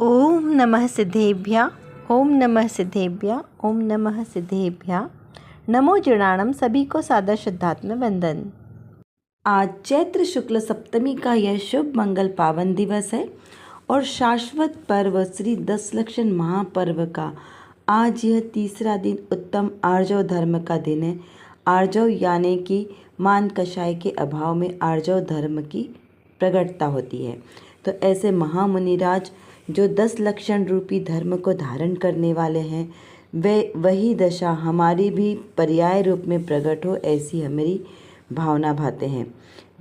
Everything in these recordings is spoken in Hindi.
ओम नमः सिद्धेभ्य। ओम नमः सिद्धेभ्य। ओम नमः सिद्धेभ्य। नमो जनाणम। सभी को सादर श्रद्धात्मक वंदन। आज चैत्र शुक्ल सप्तमी का यह शुभ मंगल पावन दिवस है और शाश्वत पर्व श्री दशलक्षण महापर्व का आज यह तीसरा दिन उत्तम आर्जव धर्म का दिन है। आर्जव यानी कि मान कषाय के अभाव में आर्जव धर्म की प्रगटता होती है। तो ऐसे महामुनिराज जो 10 लक्षण रूपी धर्म को धारण करने वाले हैं, वे वही दशा हमारी भी पर्याय रूप में प्रकट हो, ऐसी हमारी भावना भाते हैं।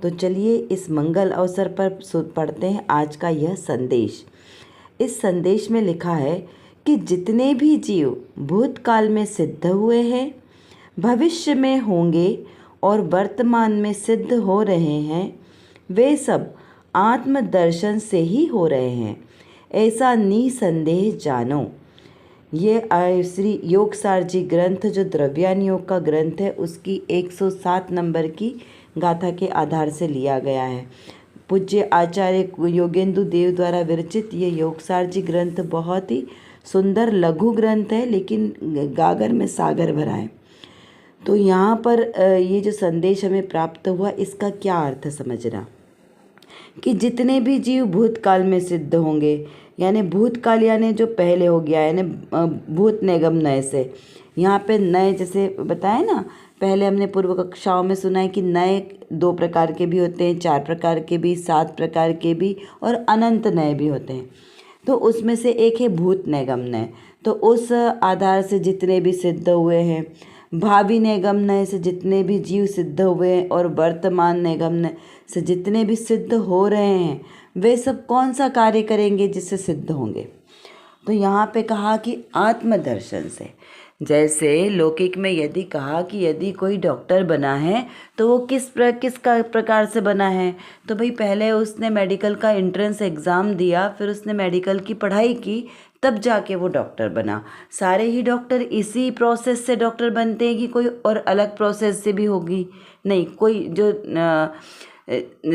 तो चलिए इस मंगल अवसर पर पढ़ते हैं आज का यह संदेश। इस संदेश में लिखा है कि जितने भी जीव भूतकाल में सिद्ध हुए हैं, भविष्य में होंगे और वर्तमान में सिद्ध हो रहे हैं, वे सब आत्मदर्शन से ही हो रहे हैं, ऐसा निसंदेह जानो। ये श्री योगसार जी ग्रंथ जो द्रव्यान योग का ग्रंथ है, उसकी 107 नंबर की गाथा के आधार से लिया गया है। पूज्य आचार्य योगेंदु देव द्वारा विरचित ये योगसार जी ग्रंथ बहुत ही सुंदर लघु ग्रंथ है, लेकिन गागर में सागर भरा है। तो यहाँ पर ये जो संदेश हमें प्राप्त हुआ, इसका क्या अर्थ समझना कि जितने भी जीव भूतकाल में सिद्ध होंगे, यानी भूतकाल यानी जो पहले हो गया, यानी भूत निगम नए से। यहाँ पे नए जैसे बताया ना, पहले हमने पूर्व कक्षाओं में सुना है कि नए 2 प्रकार के भी होते हैं, 4 प्रकार के भी, 7 प्रकार के भी और अनंत नए भी होते हैं। तो उसमें से एक है भूत निगम नए। तो उस आधार से जितने भी सिद्ध हुए हैं, भावी निगम नय से जितने भी जीव सिद्ध हुए हैं और वर्तमान निगम नय से जितने भी सिद्ध हो रहे हैं, वे सब कौन सा कार्य करेंगे जिससे सिद्ध होंगे। तो यहाँ पे कहा कि आत्मदर्शन से। जैसे लौकिक में यदि कहा कि यदि कोई डॉक्टर बना है तो वो किस प्रकार से बना है, तो भाई पहले उसने मेडिकल का एंट्रेंस एग्ज़ाम दिया, फिर उसने मेडिकल की पढ़ाई की, तब जाके वो डॉक्टर बना। सारे ही डॉक्टर इसी प्रोसेस से डॉक्टर बनते हैं कि कोई और अलग प्रोसेस से भी होगी? नहीं, कोई जो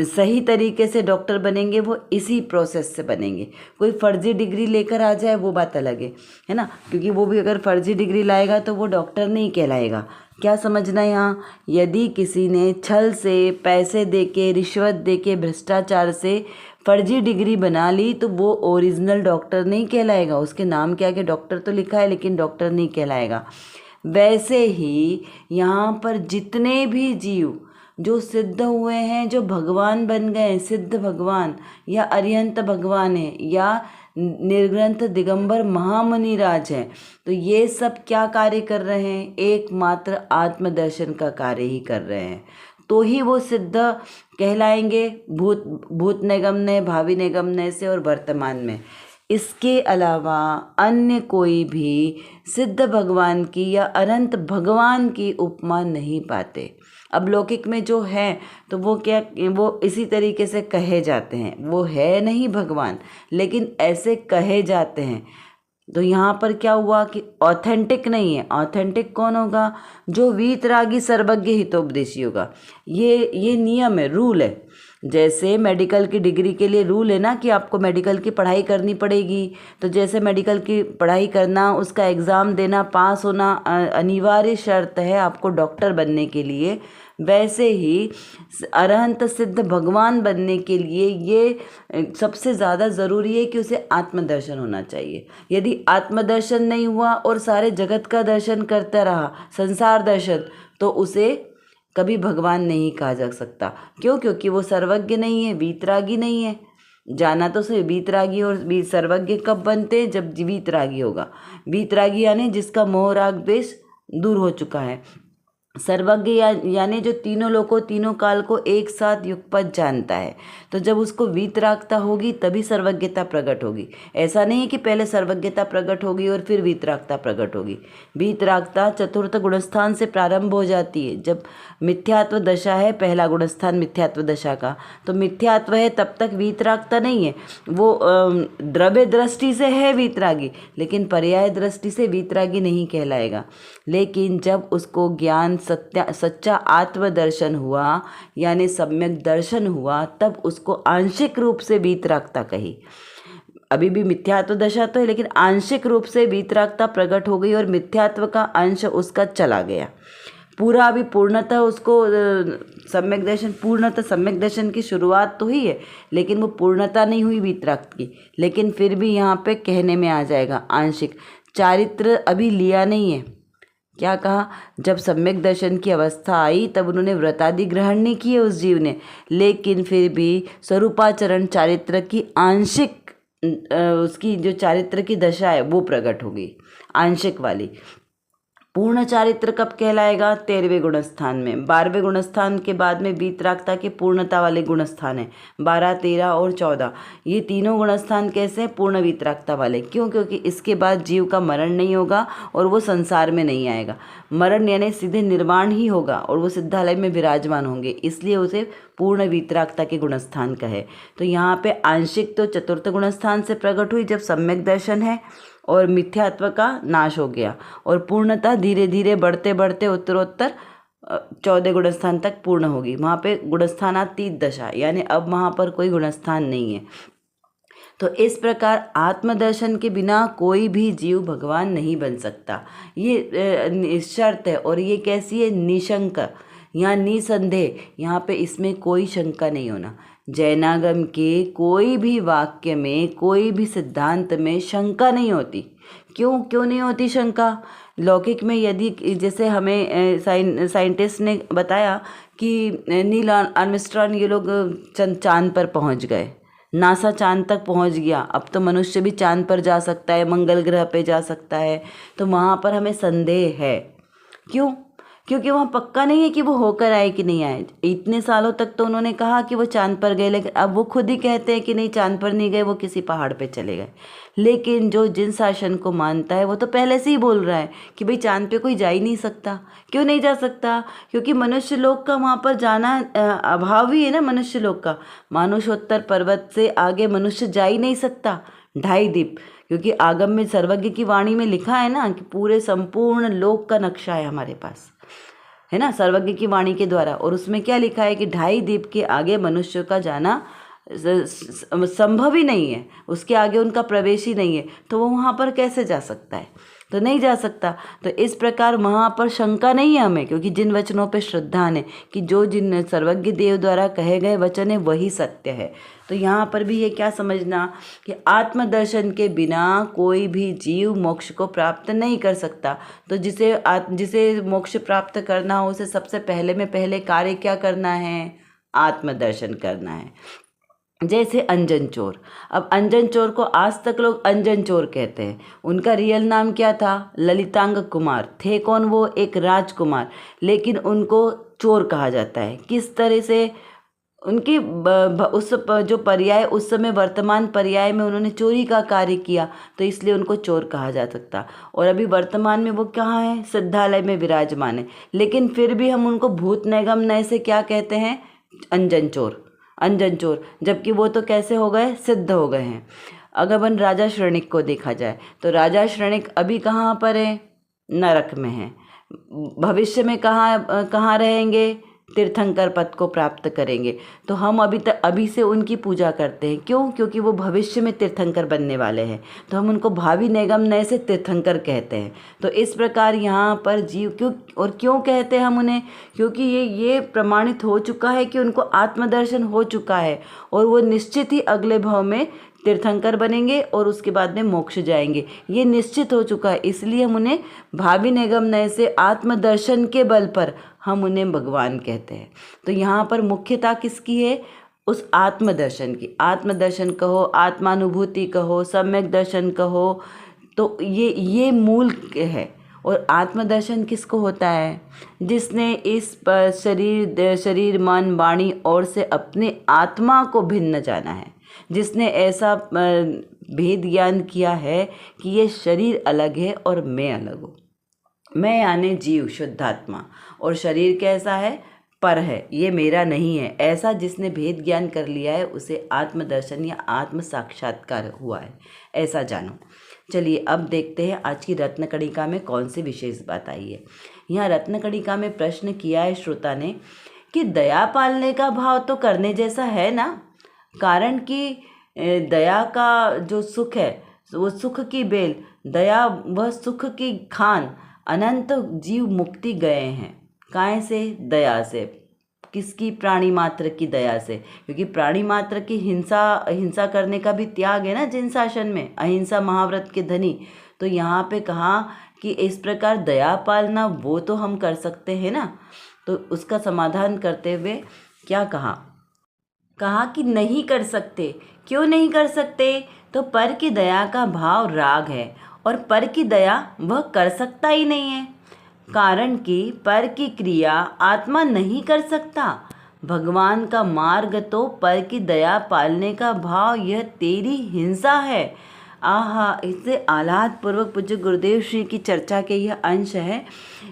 सही तरीके से डॉक्टर बनेंगे वो इसी प्रोसेस से बनेंगे। कोई फर्जी डिग्री लेकर आ जाए वो बात अलग है ना, क्योंकि वो भी अगर फर्जी डिग्री लाएगा तो वो डॉक्टर नहीं कहलाएगा। क्या समझना यहाँ, यदि किसी ने छल से, पैसे देके, रिश्वत देके, भ्रष्टाचार से फर्जी डिग्री बना ली तो वो ओरिजिनल डॉक्टर नहीं कहलाएगा। उसके नाम के आगे डॉक्टर तो लिखा है लेकिन डॉक्टर नहीं कहलाएगा। वैसे ही यहाँ पर जितने भी जीव जो सिद्ध हुए हैं, जो भगवान बन गए, सिद्ध भगवान या अरिहंत भगवान है या निर्ग्रंथ दिगंबर महामुनिराज हैं, तो ये सब क्या कार्य कर रहे हैं? एकमात्र आत्मदर्शन का कार्य ही कर रहे हैं, तो ही वो सिद्ध कहलाएंगे भूत निगम नय, भावी निगम नय से और वर्तमान में। इसके अलावा अन्य कोई भी सिद्ध भगवान की या अनंत भगवान की उपमा नहीं पाते। अब लौकिक में जो है तो वो क्या, वो इसी तरीके से कहे जाते हैं, वो है नहीं भगवान, लेकिन ऐसे कहे जाते हैं। तो यहाँ पर क्या हुआ कि ऑथेंटिक नहीं है। ऑथेंटिक कौन होगा? जो वीतरागी सर्वज्ञ हितोपदेशी होगा। ये नियम है, रूल है। जैसे मेडिकल की डिग्री के लिए रूल है ना कि आपको मेडिकल की पढ़ाई करनी पड़ेगी, तो जैसे मेडिकल की पढ़ाई करना, उसका एग्ज़ाम देना, पास होना अनिवार्य शर्त है आपको डॉक्टर बनने के लिए, वैसे ही अरहंत सिद्ध भगवान बनने के लिए ये सबसे ज़्यादा ज़रूरी है कि उसे आत्मदर्शन होना चाहिए। यदि आत्मदर्शन नहीं हुआ और सारे जगत का दर्शन करता रहा, संसार दर्शन, तो उसे कभी भगवान नहीं कहा जा सकता। क्यों? क्योंकि वो सर्वज्ञ नहीं है, वीतरागी नहीं है। जाना तो सही, वीतरागी और सर्वज्ञ कब बनते हैं? जब वीतरागी होगा। वीतरागी यानी जिसका मोह राग द्वेष दूर हो चुका है। सर्वज्ञ यानी जो तीनों लोकों, तीनों काल को एक साथ युगपत जानता है। तो जब उसको वीतरागता होगी तभी सर्वज्ञता प्रकट होगी। ऐसा नहीं है कि पहले सर्वज्ञता प्रकट होगी और फिर वीतरागता प्रकट होगी। वीतरागता चतुर्थ गुणस्थान से प्रारंभ हो जाती है। जब मिथ्यात्व दशा है, पहला गुणस्थान मिथ्यात्व दशा का, तो मिथ्यात्व है तब तक वीतरागता नहीं है। वो द्रव्य दृष्टि से है वीतरागी, लेकिन पर्याय दृष्टि से वीतरागी नहीं कहलाएगा। लेकिन जब उसको ज्ञान सच्चा आत्मदर्शन हुआ, यानी सम्यक दर्शन हुआ, तब उसको आंशिक रूप से वीतरागता कही। अभी भी मिथ्यात्व दशा तो है, लेकिन आंशिक रूप से वीतरागता प्रकट हो गई और मिथ्यात्व का अंश उसका चला गया। पूरा अभी पूर्णतः उसको सम्यक दर्शन, पूर्णतः सम्यक दर्शन की शुरुआत तो हुई है, लेकिन वो पूर्णता नहीं हुई वीतराग की। लेकिन फिर भी यहाँ पे कहने में आ जाएगा आंशिक। चारित्र अभी लिया नहीं है। क्या कहा? जब सम्यक दर्शन की अवस्था आई तब उन्होंने व्रतादि ग्रहण नहीं किए उस जीव ने, लेकिन फिर भी स्वरूपाचरण चारित्र की आंशिक उसकी जो चारित्र की दशा है वो प्रकट होगी, आंशिक वाली। पूर्ण चारित्र कब कहलाएगा? 13वें गुणस्थान में। 12वें गुणस्थान के बाद में वीतरागता के पूर्णता वाले गुणस्थान है 12, 13 और 14। ये तीनों गुणस्थान कैसे हैं? पूर्ण वीतरागता वाले। क्यों? क्योंकि इसके बाद जीव का मरण नहीं होगा और वो संसार में नहीं आएगा। मरण यानी सीधे निर्वाण ही होगा और वो सिद्धालय में विराजमान होंगे, इसलिए उसे पूर्ण वीतरागता के गुणस्थान कहे। तो यहाँ पे आंशिक तो चतुर्थ गुणस्थान से प्रकट हुई जब सम्यक दर्शन है और मिथ्यात्व का नाश हो गया, और पूर्णतः धीरे धीरे बढ़ते बढ़ते उत्तरोत्तर 14 गुणस्थान तक पूर्ण होगी। वहाँ पे गुणस्थानातीत दशा, यानी अब वहाँ पर कोई गुणस्थान नहीं है। तो इस प्रकार आत्मदर्शन के बिना कोई भी जीव भगवान नहीं बन सकता, ये शर्त है। और ये कैसी है? निशंक, यहाँ निसंदेह, यहाँ पे इसमें कोई शंका नहीं होना। जैनागम के कोई भी वाक्य में, कोई भी सिद्धांत में शंका नहीं होती। क्यों नहीं होती शंका? लौकिक में यदि, जैसे हमें साइंटिस्ट ने बताया कि नील आर्मस्ट्रॉन्ग ये लोग चांद पर पहुंच गए, नासा चांद तक पहुंच गया, अब तो मनुष्य भी चांद पर जा सकता है, मंगल ग्रह पे जा सकता है। तो वहाँ पर हमें संदेह है। क्यों? क्योंकि वहाँ पक्का नहीं है कि वो होकर आए कि नहीं आए। इतने सालों तक तो उन्होंने कहा कि वो चांद पर गए, लेकिन अब वो खुद ही कहते हैं कि नहीं, चांद पर नहीं गए, वो किसी पहाड़ पे चले गए। लेकिन जो जिन शासन को मानता है वो तो पहले से ही बोल रहा है कि भाई चांद पे कोई जा ही नहीं सकता। क्यों नहीं जा सकता? क्योंकि मनुष्य लोक का वहाँ पर जाना अभाव ही है ना, मनुष्य लोक का। मानुषोत्तर पर्वत से आगे मनुष्य जा ही नहीं सकता। 2.5 दीप, क्योंकि आगम में सर्वज्ञ की वाणी में लिखा है ना कि पूरे संपूर्ण लोक का नक्शा है हमारे पास, है ना, सर्वज्ञ की वाणी के द्वारा। और उसमें क्या लिखा है कि 2.5 दीप के आगे मनुष्य का जाना संभव ही नहीं है, उसके आगे उनका प्रवेश ही नहीं है। तो वो वहाँ पर कैसे जा सकता है? तो नहीं जा सकता। तो इस प्रकार वहाँ पर शंका नहीं है हमें, क्योंकि जिन वचनों पे श्रद्धा है कि जो जिन सर्वज्ञ देव द्वारा कहे गए वचन है वही सत्य है। तो यहाँ पर भी ये क्या समझना कि आत्मदर्शन के बिना कोई भी जीव मोक्ष को प्राप्त नहीं कर सकता। तो जिसे मोक्ष प्राप्त करना हो उसे सबसे पहले कार्य क्या करना है? आत्मदर्शन करना है। जैसे अंजन चोर, अब अंजन चोर को आज तक लोग अंजन चोर कहते हैं। उनका रियल नाम क्या था? ललितांग कुमार थे। कौन वो? एक राजकुमार, लेकिन उनको चोर कहा जाता है। किस तरह से? उनकी उस जो पर्याय उस समय वर्तमान पर्याय में उन्होंने चोरी का कार्य किया, तो इसलिए उनको चोर कहा जा सकता। और अभी वर्तमान में वो कहाँ है? सिद्धालय में विराजमान है, लेकिन फिर भी हम उनको भूत नैगम नय से क्या कहते हैं? अंजन चोर, अंजन चोर। जबकि वो तो कैसे हो गए? सिद्ध हो गए हैं। अगर अपन राजा श्रेणिक को देखा जाए तो राजा श्रेणिक अभी कहाँ पर है? नरक में है। भविष्य में कहाँ रहेंगे? तीर्थंकर पद को प्राप्त करेंगे। तो हम अभी से उनकी पूजा करते हैं। क्यों? क्योंकि वो भविष्य में तीर्थंकर बनने वाले हैं, तो हम उनको भावी निगम नय से तीर्थंकर कहते हैं। तो इस प्रकार यहाँ पर जीव क्यों कहते हैं हम उन्हें? क्योंकि ये प्रमाणित हो चुका है कि उनको आत्मदर्शन हो चुका है और वो निश्चित ही अगले भाव में तीर्थंकर बनेंगे और उसके बाद में मोक्ष जाएंगे। ये निश्चित हो चुका है, इसलिए हम उन्हें भावी निगम नय से आत्मदर्शन के बल पर हम उन्हें भगवान कहते हैं। तो यहाँ पर मुख्यता किसकी है? उस आत्मदर्शन की। आत्मदर्शन कहो, आत्मानुभूति कहो, सम्यक दर्शन कहो, तो ये मूल है। और आत्मदर्शन किसको होता है? जिसने इस शरीर मन वाणी और से अपने आत्मा को भिन्न जाना है, जिसने ऐसा भेद ज्ञान किया है कि ये शरीर अलग है और मैं अलग हूँ। मैं यानी जीव, शुद्धात्मा, और शरीर कैसा है? पर है, ये मेरा नहीं है। ऐसा जिसने भेद ज्ञान कर लिया है उसे आत्मदर्शन या आत्म साक्षात्कार हुआ है, ऐसा जानो। चलिए अब देखते हैं आज की रत्नकणिका में कौन सी विशेष बात आई है। यहाँ रत्नकणिका में प्रश्न किया है श्रोता ने कि दया पालने का भाव तो करने जैसा है ना, कारण कि दया का जो सुख है वो सुख की बेल, दया वह सुख की खान, अनंत जीव मुक्ति गए हैं। काहे से? दया से। किसकी? प्राणी मात्र की दया से। क्योंकि प्राणी मात्र की हिंसा करने का भी त्याग है ना जिन शासन में, अहिंसा महाव्रत के धनी। तो यहाँ पे कहा कि इस प्रकार दया पालना वो तो हम कर सकते हैं ना। तो उसका समाधान करते हुए क्या कहा कि नहीं कर सकते। क्यों नहीं कर सकते? तो पर की दया का भाव राग है और पर की दया वह कर सकता ही नहीं है। कारण कि पर की क्रिया आत्मा नहीं कर सकता। भगवान का मार्ग तो पर की दया पालने का भाव, यह तेरी हिंसा है। आहा, इससे आह्लाद पूर्वक पूज्य गुरुदेव श्री की चर्चा के यह अंश है।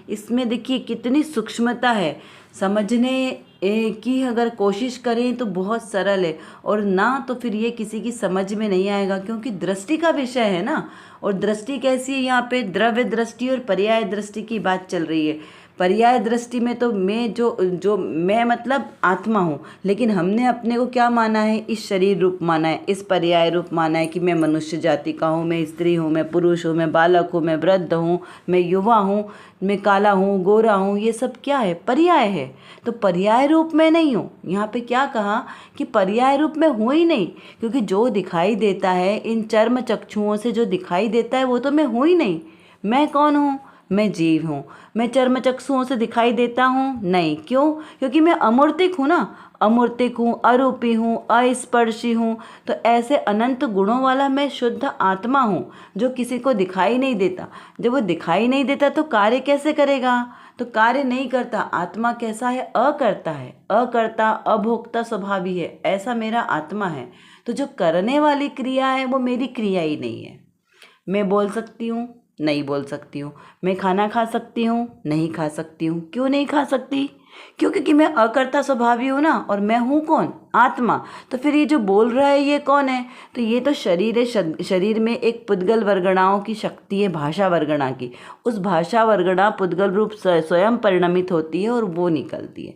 इसमें देखिए कितनी सूक्ष्मता है, समझने की अगर कोशिश करें तो बहुत सरल है, और ना तो फिर ये किसी की समझ में नहीं आएगा, क्योंकि दृष्टि का विषय है ना। और दृष्टि कैसी है? यहाँ पे द्रव्य दृष्टि और पर्याय दृष्टि की बात चल रही है। पर्याय दृष्टि में तो मैं जो मैं मतलब आत्मा हूँ, लेकिन हमने अपने को क्या माना है? इस शरीर रूप माना है, इस पर्याय रूप माना है कि मैं मनुष्य जाति का हूँ, मैं स्त्री हूँ, मैं पुरुष हूँ, मैं बालक हूँ, मैं वृद्ध हूँ, मैं युवा हूँ, मैं काला हूँ, गोरा हूँ। ये सब क्या है? पर्याय है। तो पर्याय रूप में नहीं हूँ। यहाँ पे क्या कहा कि पर्याय रूप में हूँ ही नहीं, क्योंकि जो दिखाई देता है इन चर्म चक्षुओं से, जो दिखाई देता है वो तो मैं हूँ ही नहीं। मैं कौन हूँ? मैं जीव हूँ। मैं चर्म चक्षुओं से दिखाई देता हूँ? नहीं। क्यों? क्योंकि मैं अमूर्तिक हूँ ना। अमूर्तिक हूँ, अरूपी हूँ, अस्पर्शी हूँ। तो ऐसे अनंत गुणों वाला मैं शुद्ध आत्मा हूँ जो किसी को दिखाई नहीं देता। जब वो दिखाई नहीं देता तो कार्य कैसे करेगा? तो कार्य नहीं करता। आत्मा कैसा है? अकर्ता है, अकर्ता, अभोक्ता स्वभावी है। ऐसा मेरा आत्मा है। तो जो करने वाली क्रिया है वो मेरी क्रिया ही नहीं है। मैं बोल सकती हूँ? नहीं बोल सकती हूँ। मैं खाना खा सकती हूँ? नहीं खा सकती हूँ। क्यों नहीं खा सकती? क्योंकि मैं अकर्ता स्वभावी हूँ ना। और मैं हूँ कौन? आत्मा। तो फिर ये जो बोल रहा है ये कौन है? तो ये तो शरीर है। शरीर में एक पुद्गल वर्गणाओं की शक्ति है, भाषा वर्गणा की। उस भाषा वर्गणा पुद्गल रूप स्वयं परिणमित होती है और वो निकलती है।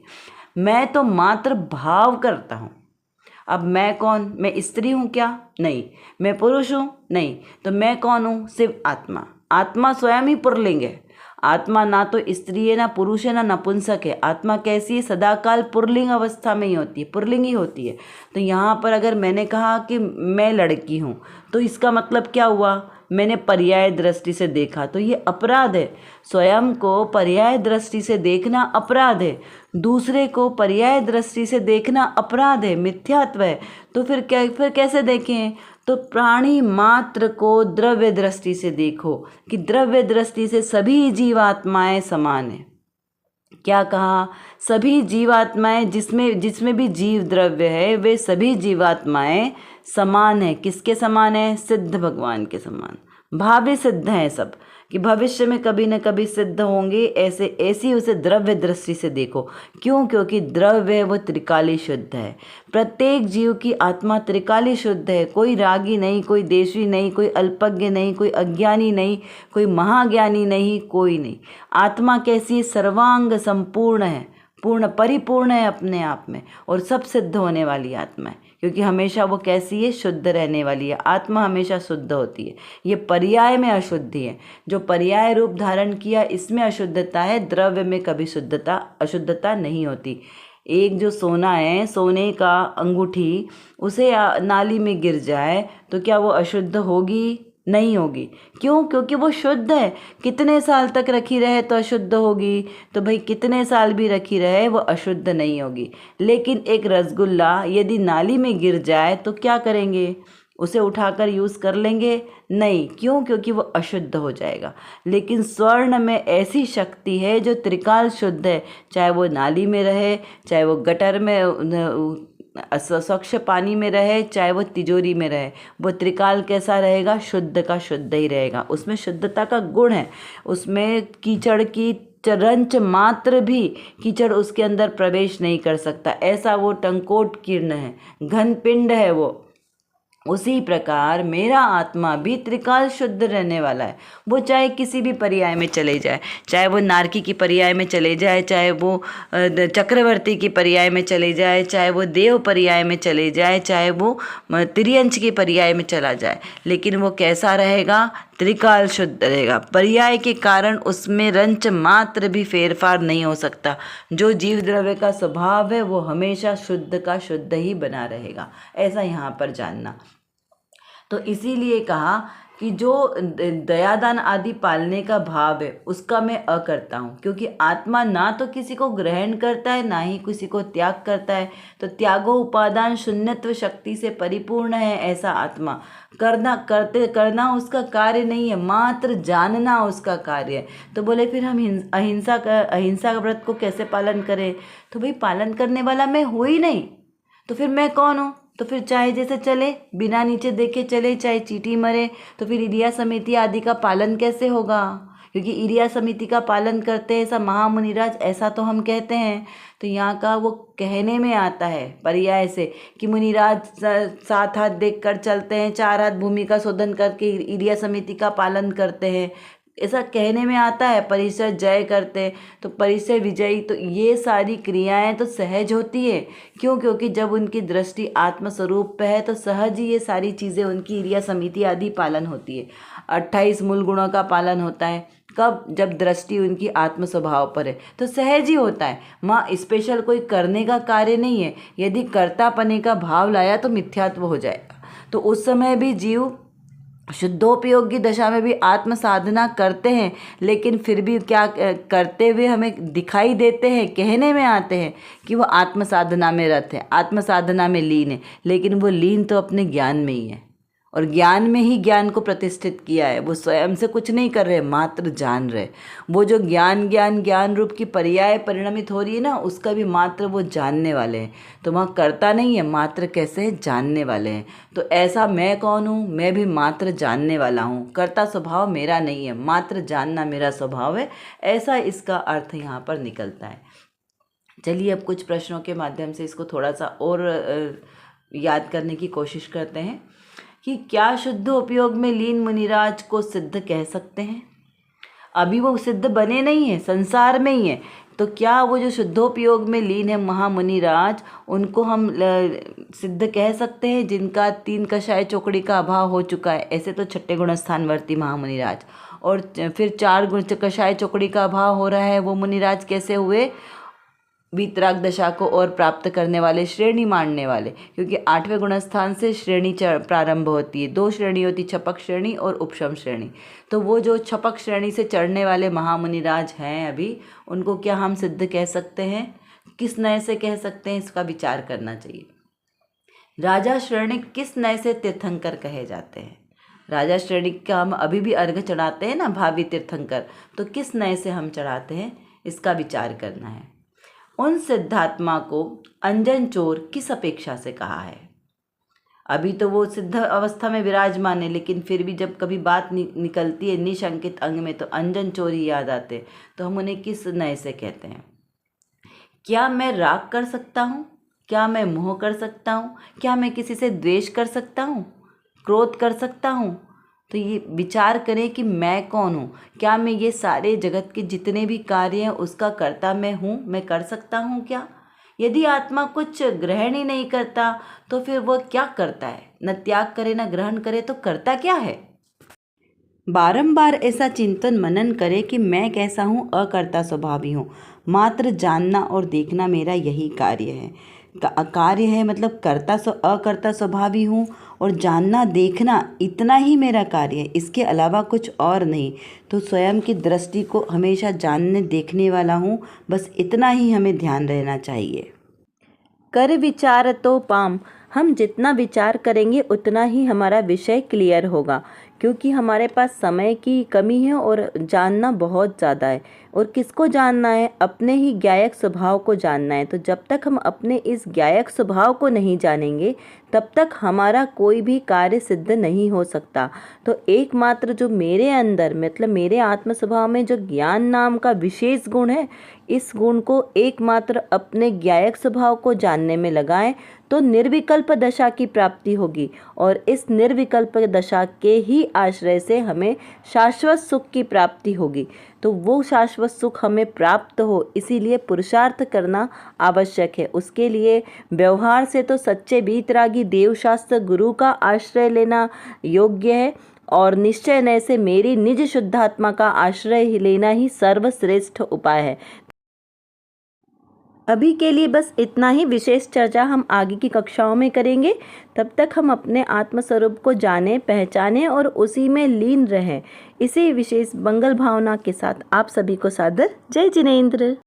मैं तो मात्र भाव करता हूँ। अब मैं कौन? मैं स्त्री हूँ क्या? नहीं। मैं पुरुष हूँ? नहीं। तो मैं कौन हूँ? सिर्फ आत्मा। आत्मा स्वयं ही पुल्लिंग है। आत्मा ना तो स्त्री है, ना पुरुष है, ना नपुंसक है। आत्मा कैसी है? सदाकाल पुल्लिंग अवस्था में ही होती है, पुल्लिंग ही होती है। तो यहाँ पर अगर मैंने कहा कि मैं लड़की हूँ, तो इसका मतलब क्या हुआ? मैंने पर्याय दृष्टि से देखा, तो ये अपराध है। स्वयं को पर्याय दृष्टि से देखना अपराध है। दूसरे को पर्याय दृष्टि से देखना अपराध है, मिथ्यात्व है। तो फिर कैसे देखें? तो प्राणी मात्र को द्रव्य दृष्टि से देखो कि द्रव्य दृष्टि से सभी जीवात्माएं समान है। क्या कहा? सभी जीवात्माएं, जिसमें भी जीव द्रव्य है, वे सभी जीवात्माएं समान है। किसके समान है? सिद्ध भगवान के समान। भावी सिद्ध हैं सब, कि भविष्य में कभी न कभी सिद्ध होंगे। ऐसी उसे द्रव्य दृष्टि से देखो। क्यों? क्योंकि द्रव्य वो त्रिकाली शुद्ध है। प्रत्येक जीव की आत्मा त्रिकाली शुद्ध है। कोई रागी नहीं, कोई देशी नहीं, कोई अल्पज्ञ नहीं, कोई अज्ञानी नहीं, कोई महाज्ञानी नहीं, कोई नहीं। आत्मा कैसी? सर्वांग संपूर्ण है, पूर्ण परिपूर्ण है अपने आप में, और सब सिद्ध होने वाली आत्मा है। क्योंकि हमेशा वो कैसी है? शुद्ध रहने वाली है। आत्मा हमेशा शुद्ध होती है। ये पर्याय में अशुद्धि है। जो पर्याय रूप धारण किया इसमें अशुद्धता है। द्रव्य में कभी अशुद्धता नहीं होती। एक जो सोना है, सोने का अंगूठी, उसे नाली में गिर जाए तो क्या वो अशुद्ध होगी? नहीं होगी। क्यों? क्योंकि वो शुद्ध है। कितने साल तक रखी रहे तो अशुद्ध होगी? तो भाई कितने साल भी रखी रहे वो अशुद्ध नहीं होगी। लेकिन एक रसगुल्ला यदि नाली में गिर जाए तो क्या करेंगे? उसे उठाकर यूज़ कर लेंगे? नहीं। क्यों? क्योंकि वो अशुद्ध हो जाएगा। लेकिन स्वर्ण में ऐसी शक्ति है जो त्रिकाल शुद्ध है। चाहे वो नाली में रहे, चाहे वो गटर में स्वच्छ पानी में रहे, चाहे वो तिजोरी में रहे, वो त्रिकाल कैसा रहेगा? शुद्ध का शुद्ध ही रहेगा। उसमें शुद्धता का गुण है। उसमें कीचड़ की रंच मात्र भी कीचड़ उसके अंदर प्रवेश नहीं कर सकता। ऐसा वो टंकोट किरण है, घन पिंड है वो। उसी प्रकार मेरा आत्मा भी त्रिकाल शुद्ध रहने वाला है। वो चाहे किसी भी पर्याय में चले जाए, चाहे वो नारकी की पर्याय में चले जाए, चाहे वो चक्रवर्ती की पर्याय में चले जाए, चाहे वो देव पर्याय में चले जाए, चाहे वो त्रियंच की पर्याय में चला जाए, लेकिन वो कैसा रहेगा? त्रिकाल शुद्ध रहेगा। पर्याय के कारण उसमें रंच मात्र भी फेरफार नहीं हो सकता। जो जीव द्रव्य का स्वभाव है वो हमेशा शुद्ध का शुद्ध ही बना रहेगा, ऐसा यहाँ पर जानना। तो इसीलिए कहा कि जो दयादान आदि पालने का भाव है उसका मैं अकर्ता हूँ, क्योंकि आत्मा ना तो किसी को ग्रहण करता है ना ही किसी को त्याग करता है। तो त्यागो उपादान शून्यत्व शक्ति से परिपूर्ण है ऐसा आत्मा। करना उसका कार्य नहीं है, मात्र जानना उसका कार्य है। तो बोले फिर हम अहिंसा का व्रत को कैसे पालन करें? तो भाई पालन करने वाला मैं हूँ ही नहीं, तो फिर मैं कौन हूँ? तो फिर चाहे जैसे चले, बिना नीचे देखे चले, चाहे चींटी मरे, तो फिर इरिया समिति आदि का पालन कैसे होगा? क्योंकि इरिया समिति का पालन करते हैं ऐसा महामुनिराज, ऐसा तो हम कहते हैं। तो यहाँ का वो कहने में आता है पर्याय से कि मुनिराज 7 हाथ देख कर चलते हैं, 4 हाथ भूमि का शोधन करके इरिया समिति का पालन करते हैं, ऐसा कहने में आता है। परिसर जय करते तो परिसर विजयी, तो ये सारी क्रियाएं तो सहज होती है। क्यों? क्योंकि जब उनकी दृष्टि आत्मस्वरूप पे है तो सहज ही ये सारी चीज़ें उनकी इरिया समिति आदि पालन होती है। 28 मूल गुणों का पालन होता है। कब? जब दृष्टि उनकी आत्म स्वभाव पर है तो सहज ही होता है। माँ स्पेशल कोई करने का कार्य नहीं है। यदि कर्तापने का भाव लाया तो मिथ्यात्व हो जाएगा। तो उस समय भी जीव शुद्धोपयोग की दशा में भी आत्म साधना करते हैं, लेकिन फिर भी क्या करते हुए हमें दिखाई देते हैं, कहने में आते हैं कि वो आत्म साधना में रत है, आत्म साधना में लीन है, लेकिन वो लीन तो अपने ज्ञान में ही है और ज्ञान में ही ज्ञान को प्रतिष्ठित किया है। वो स्वयं से कुछ नहीं कर रहे, मात्र जान रहे। वो जो ज्ञान रूप की पर्याय परिणमित हो रही है ना, उसका भी मात्र वो जानने वाले हैं। तो वहाँ करता नहीं है, मात्र कैसे है? जानने वाले हैं। तो ऐसा मैं कौन हूँ? मैं भी मात्र जानने वाला हूँ। कर्ता स्वभाव मेरा नहीं है, मात्र जानना मेरा स्वभाव है। ऐसा इसका अर्थ यहाँ पर निकलता है। चलिए अब कुछ प्रश्नों के माध्यम से इसको थोड़ा सा और याद करने की कोशिश करते हैं कि क्या शुद्ध उपयोग में लीन मुनिराज को सिद्ध कह सकते हैं? अभी वो सिद्ध बने नहीं है, संसार में ही है। तो क्या वो जो शुद्धोपयोग में लीन है महामुनिराज, उनको हम सिद्ध कह सकते हैं जिनका 3 कषाय चौकड़ी का अभाव हो चुका है? ऐसे तो 6ठे गुणस्थानवर्ती महामुनिराज, और फिर 4 कषाय चौकड़ी का अभाव हो रहा है। वो मुनिराज कैसे हुए? वीतराग दशा को और प्राप्त करने वाले, श्रेणी मानने वाले, क्योंकि 8वें गुणस्थान से श्रेणी प्रारंभ होती है। 2 श्रेणी होती, छपक श्रेणी और उपशम श्रेणी। तो वो जो छपक श्रेणी से चढ़ने वाले महामुनिराज हैं अभी, उनको क्या हम सिद्ध कह सकते हैं? किस नए से कह सकते हैं, इसका विचार करना चाहिए। राजा श्रेणी किस नए से तीर्थंकर कहे जाते हैं? राजा श्रेणी का हम अभी भी अर्घ चढ़ाते हैं ना, भावी तीर्थंकर, तो किस नए से हम चढ़ाते हैं, इसका विचार करना है। उन सिद्धात्मा को अंजन चोर किस अपेक्षा से कहा है? अभी तो वो सिद्ध अवस्था में विराजमान है, लेकिन फिर भी जब कभी बात निकलती है निशंकित अंग में तो अंजन चोर ही याद आते। तो हम उन्हें किस नए से कहते हैं? क्या मैं राग कर सकता हूँ? क्या मैं मोह कर सकता हूँ? क्या मैं किसी से द्वेष कर सकता हूँ, क्रोध कर सकता हूँ? तो ये विचार करें कि मैं कौन हूँ। क्या मैं ये सारे जगत के जितने भी कार्य हैं उसका कर्ता मैं हूँ? मैं कर सकता हूँ क्या? यदि आत्मा कुछ ग्रहण ही नहीं करता तो फिर वह क्या करता है? न त्याग करे न ग्रहण करे तो करता क्या है? बारंबार ऐसा चिंतन मनन करे कि मैं कैसा हूँ, अकर्ता स्वभावी हूँ, मात्र जानना और देखना मेरा यही कार्य है। कार्य है मतलब अकर्ता स्वभावी हूँ और जानना देखना इतना ही मेरा कार्य है, इसके अलावा कुछ और नहीं। तो स्वयं की दृष्टि को हमेशा जानने देखने वाला हूँ, बस इतना ही हमें ध्यान रहना चाहिए। कर विचार तो पाम, हम जितना विचार करेंगे उतना ही हमारा विषय क्लियर होगा, क्योंकि हमारे पास समय की कमी है और जानना बहुत ज़्यादा है। और किसको जानना है? अपने ही ज्ञायक स्वभाव को जानना है। तो जब तक हम अपने इस ज्ञायक स्वभाव को नहीं जानेंगे तब तक हमारा कोई भी कार्य सिद्ध नहीं हो सकता। तो एकमात्र जो मेरे अंदर मतलब मेरे आत्म स्वभाव में जो ज्ञान नाम का विशेष गुण है, इस गुण को एकमात्र अपने ज्ञायक स्वभाव को जानने में लगाएं तो निर्विकल्प दशा की प्राप्ति होगी। और इस निर्विकल्प दशा के ही आश्रय से हमें शाश्वत सुख की प्राप्ति होगी। तो वो शाश्वत सुख हमें प्राप्त हो इसीलिए पुरुषार्थ करना आवश्यक है। उसके लिए व्यवहार से तो सच्चे वीतरागी देवशास्त्र गुरु का आश्रय लेना योग्य है और निश्चय नय से मेरी निज शुद्धात्मा का आश्रय लेना ही सर्वश्रेष्ठ उपाय है। अभी के लिए बस इतना ही। विशेष चर्चा हम आगे की कक्षाओं में करेंगे। तब तक हम अपने आत्मस्वरूप को जानें, पहचानें और उसी में लीन रहें। इसी विशेष मंगल भावना के साथ आप सभी को सादर जय जिनेंद्र।